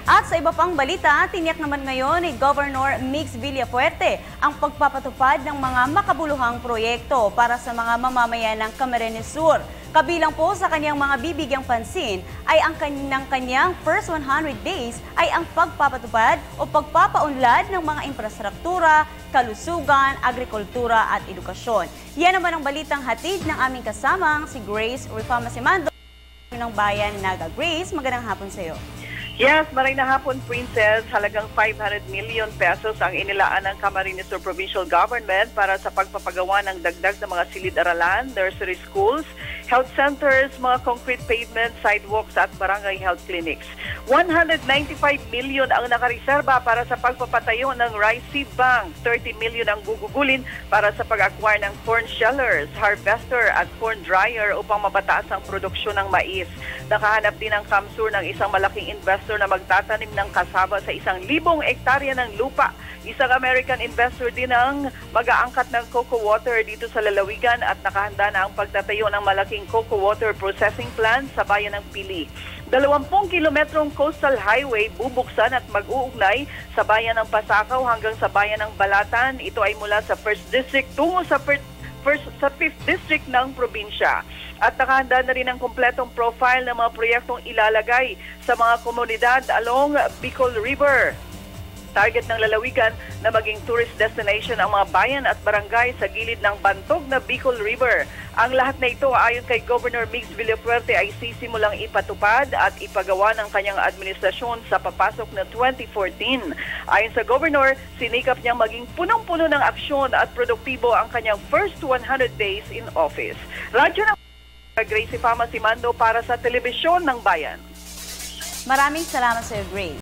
At sa iba pang balita, tiniyak naman ngayon ni Governor Mix Villafuerte ang pagpapatupad ng mga makabuluhang proyekto para sa mga mamamayan ng Camarines Sur. Kabilang po sa kanyang mga bibigyang pansin ay ang kanyang first 100 days ay ang pagpapatupad o pagpapaunlad ng mga infrastruktura, kalusugan, agrikultura at edukasyon. Yan naman ang balitang hatid ng aming kasamang si Grace Rifama-Simando ng Bayan Naga. Grace, magandang hapon sa iyo. Yes, maraming hapon, Princess. Halagang 500 million pesos ang inilaan ng Camarines Sur Provincial Government para sa pagpapagawa ng dagdag na mga silid-aralan, nursery schools, health centers, mga concrete pavement, sidewalks at barangay health clinics. 195 million ang nakareserba para sa pagpapatayo ng rice seed bank. 30 million ang gugugulin para sa pag-acquire ng corn shellers, harvester at corn dryer upang mapataas ang produksyon ng mais. Nakahanap din ang Camsur ng isang malaking investor na magtatanim ng kasaba sa 1,000 hektarya ng lupa. Isang American investor din ang mag-aangkat ng cocoa water dito sa lalawigan at nakahanda na ang pagtatayo ng malaking cocoa water processing plant sa bayan ng Pili. 20 kilometrong coastal highway bubuksan at mag-uugnay sa bayan ng Pasakaw hanggang sa bayan ng Balatan. Ito ay mula sa 1st District tungo sa 5th District ng probinsya. At nakahanda na rin ang kumpletong profile ng mga proyektong ilalagay sa mga komunidad along Bicol River. Target ng lalawigan na maging tourist destination ang mga bayan at barangay sa gilid ng bantog na Bicol River. Ang lahat na ito ayon kay Governor Mix Villafuerte ay sisimulang ipatupad at ipagawa ng kanyang administrasyon sa papasok na 2014. Ayon sa Governor, sinikap niyang maging punong-puno ng aksyon at produktibo ang kanyang first 100 days in office. Radyo ng Grace Rifama-Simando para sa Telebisyon ng Bayan. Maraming salamat sa iyo, Grace.